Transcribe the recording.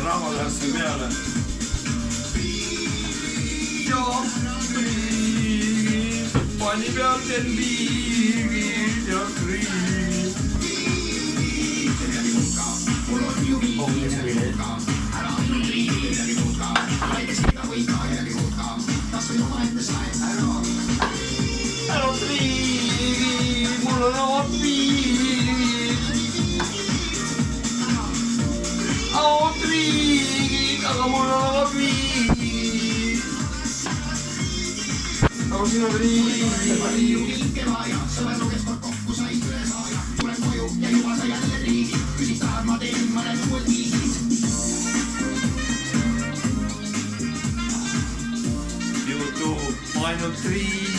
Rahva läheb peale. Pani peal teen viigid ja kriid. Ära triigid, mul on omad viigid. Aod viigid, aga mul on omad viigid. Aga siin on riigi. YouTube ainult riigi.